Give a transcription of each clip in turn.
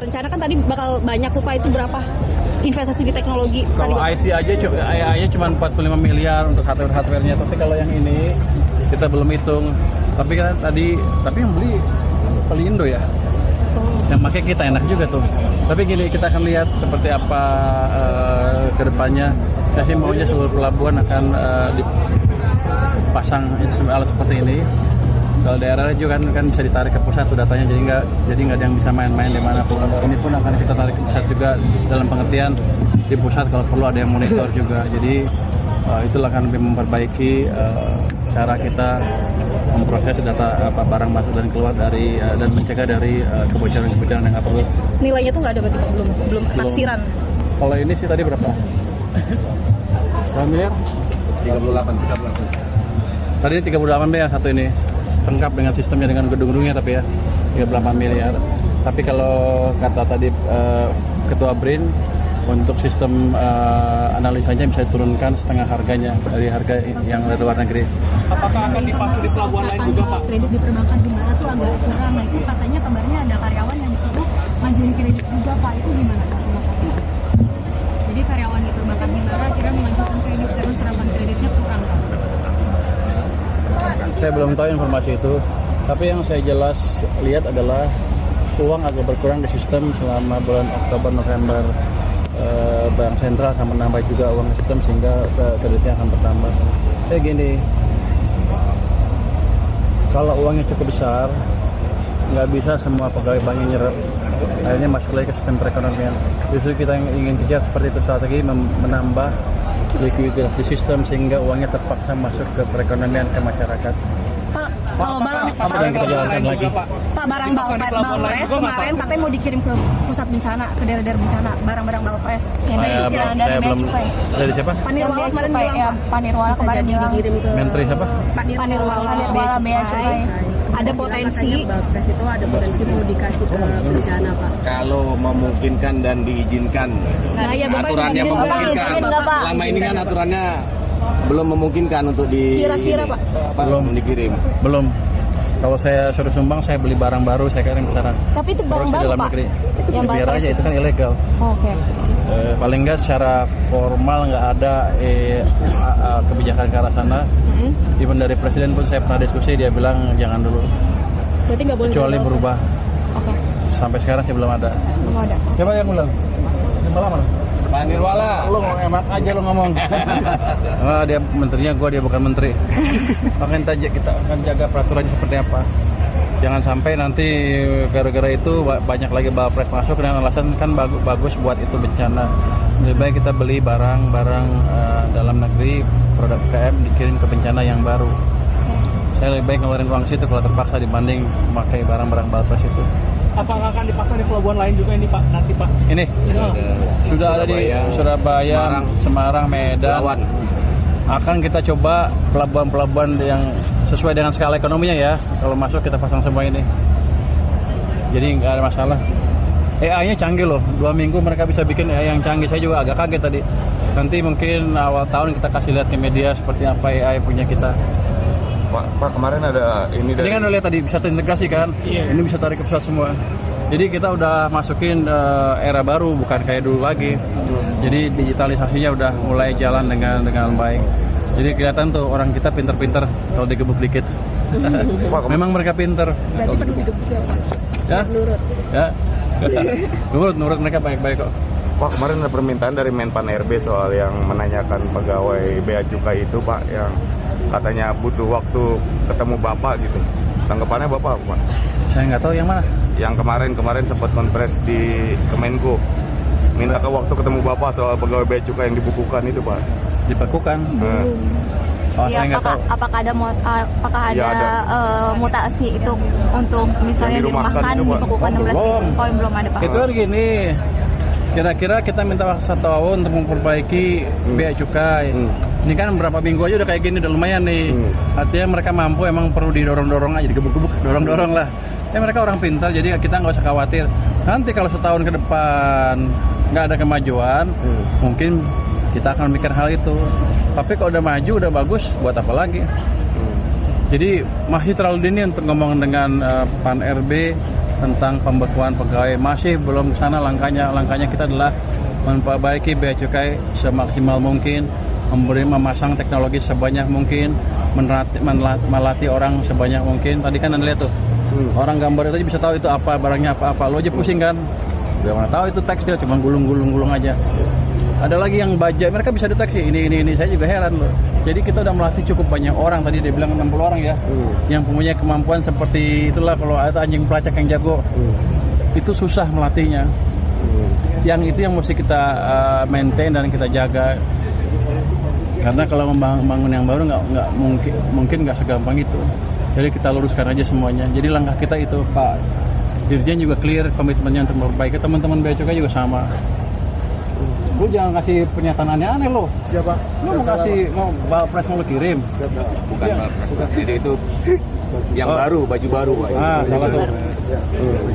rencana kan tadi bakal banyak lupa itu berapa investasi di teknologi? Kalau IT aja AI-nya cuma 45 miliar untuk hardware-nya, tapi kalau yang ini kita belum hitung. Tapi kan tapi yang beli Pelindo ya. Yang pakai kita enak juga tuh. Tapi gini, kita akan lihat seperti apa ke depannya. Saya sih maunya seluruh pelabuhan akan dipasang alat seperti ini. Kalau daerah juga kan bisa ditarik ke pusat tuh datanya, jadi nggak ada yang bisa main-main di mana pun. Ini pun akan kita tarik ke pusat juga dalam pengertian di pusat kalau perlu ada yang monitor juga. Jadi itulah akan lebih memperbaiki cara kita memproses data barang masuk dan keluar dari dan mencegah dari kebocoran-kebocoran yang nggak perlu. Nilainya tuh nggak ada berarti Pak? Belum naksiran. Kalau ini sih tadi berapa? Berapa miliar? 38. Tadi 38 miliar satu ini. Lengkap dengan sistemnya, dengan gedung-gedungnya, tapi ya 38 miliar. Tapi kalau kata tadi Ketua BRIN, untuk sistem analisanya bisa diturunkan setengah harganya dari harga yang dari luar negeri. Apakah akan dipasang di pelabuhan lain juga, Pak? Kredit di perbankan Himbara tuh agak kurang. Nah itu katanya kabarnya ada karyawan yang disuruh ngajuin kredit juga, Pak. Itu gimana, Pak? Jadi karyawan di perbankan Himbara akhirnya mengajukan kredit karena serapan kreditnya kurang, Pak. Saya belum tahu informasi itu, tapi yang saya jelas lihat adalah uang agak berkurang di sistem selama bulan Oktober, November. Bank sentral akan menambah juga uang sistem sehingga kreditnya akan bertambah. Kayak gini, kalau uangnya cukup besar, nggak bisa semua pegawai banknya nyerap. Akhirnya masuk lagi ke sistem perekonomian. Justru kita yang ingin kejar seperti itu, strategi menambah likuiditas di sistem sehingga uangnya terpaksa masuk ke perekonomian, ke masyarakat. Pak, kalau barang yang kita jalankan lagi. Pak, barang Balpres kemarin katanya mau dikirim ke pusat bencana, ke daerah-daerah bencana, barang-barang Balpres. Saya belum. Dari siapa? Panirwala kemarin bilang, ya, Panirwala kemarin bilang dikirim ke Menteri siapa? Panirwala Bea Cukai. Ada potensi Balpres itu ada potensi mau dikasih ke bencana, Pak. Kalau memungkinkan dan diizinkan. Nah, ya Bapak aturannya izinin, memungkinkan. izinin nggak, Pak? Selama ini kan aturannya belum memungkinkan untuk Kira-kira, Pak? Belum dikirim. Belum. Kalau saya suruh sumbang, saya beli barang baru, saya kirim ke sana. Tapi itu barang Produksi baru, dalam Pak? negeri. Yang Biar Balpres aja, itu kan ilegal. Oke. Paling nggak secara formal nggak ada kebijakan ke arah sana. Even dari presiden pun saya pernah diskusi, dia bilang jangan dulu. Berarti nggak boleh Kecuali Balpres. berubah. Oke. Sampai sekarang sih belum ada. Belum ada. Siapa yang ulang? Yang malam mana? Pak Nirwala. Lu enak aja lu ngomong. Dia menterinya, dia bukan menteri. Makanya kita akan jaga peraturannya seperti apa. Jangan sampai nanti gara-gara itu banyak lagi Balpres masuk dengan alasan kan bagus buat itu bencana. Lebih baik kita beli barang-barang dalam negeri, produk UKM dikirim ke bencana yang baru. Saya lebih baik ngeluarin uang situ kalau terpaksa dibanding memakai barang-barang Balpres itu. Apakah akan dipasang di pelabuhan lain juga ini, Pak? Nanti, Pak? Ini sudah ada di Surabaya, Semarang, Medan. Belawan. Akan kita coba pelabuhan-pelabuhan yang sesuai dengan skala ekonominya ya. Kalau masuk kita pasang semua ini. Jadi nggak ada masalah. AI-nya canggih loh. 2 minggu mereka bisa bikin AI yang canggih. Saya juga agak kaget tadi. Nanti mungkin awal tahun kita kasih lihat ke media seperti apa AI punya kita. Pak, kemarin ada ini dari... Ini kan udah lihat tadi bisa terintegrasi kan? Iya. Ini bisa tarik ke pusat semua. Jadi kita udah masukin era baru, bukan kayak dulu lagi. Jadi digitalisasinya udah mulai jalan dengan baik. Jadi kelihatan tuh orang kita pinter-pinter kalau digebuk dikit. Memang mereka pinter. Berarti penuh hidup siapa? Ya? Nurut. Ya. Nurut mereka baik-baik kok. Pak, kemarin ada permintaan dari Menpan RB soal yang menanyakan pegawai Bea Cukai itu, Pak, yang katanya butuh waktu ketemu Bapak gitu. Tanggapannya Bapak apa, Pak? Saya nggak tahu yang mana. Yang kemarin sempat konferensi di Kemenko. Minta ke waktu ketemu Bapak soal pegawai Bea Cukai yang dibukukan itu, Pak. Dibekukan. Oh, Iya, saya nggak tahu. apakah ada Ya, ada. mutasi itu untuk misalnya Yang dirumahkan dirumahkan, itu, Pak. dibekukan 16 belum. poin belum ada, Pak? Itu kan gini. Kira-kira kita minta waktu 1 tahun untuk memperbaiki Bea Cukai. Ini kan berapa minggu aja udah kayak gini, udah lumayan nih. Artinya mereka mampu, emang perlu didorong-dorong aja, digebuk-gebuk, dorong-dorong lah. Ya mereka orang pintar, jadi kita nggak usah khawatir. Nanti kalau setahun ke depan nggak ada kemajuan, mungkin kita akan mikir hal itu. Tapi kalau udah maju, udah bagus, buat apa lagi? Jadi masih terlalu dini untuk ngomong dengan Pan RB tentang pembekuan pegawai. Masih belum ke sana langkahnya. Langkahnya kita adalah memperbaiki bea cukai semaksimal mungkin, memasang teknologi sebanyak mungkin, melatih orang sebanyak mungkin. Tadi kan Anda lihat tuh, orang gambar itu bisa tahu itu apa, barangnya apa-apa. Lo aja pusing kan? Gak mana tahu itu tekstil, cuma gulung aja. Ada lagi yang baja, mereka bisa deteksi ini. Saya juga heran loh. Jadi kita udah melatih cukup banyak orang, tadi dia bilang 60 orang ya, yang punya kemampuan seperti itulah. Kalau ada anjing pelacak yang jago, itu susah melatihnya. Yang itu yang mesti kita maintain dan kita jaga. Karena kalau membangun yang baru nggak mungkin nggak segampang itu. Jadi kita luruskan aja semuanya. Jadi langkah kita itu, Pak Dirjen juga clear komitmennya untuk memperbaiki. Teman-teman bea cukai juga sama. Lu jangan kasih pernyataan aneh-aneh lo. Siapa? Lu mau kasih Balpres mau lu kirim. Bukan Balpres. Jadi itu yang baru, baju baru. Pak. Salah tuh.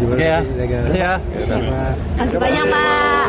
Oke ya. Jaga. Ya. Masih banyak Pak.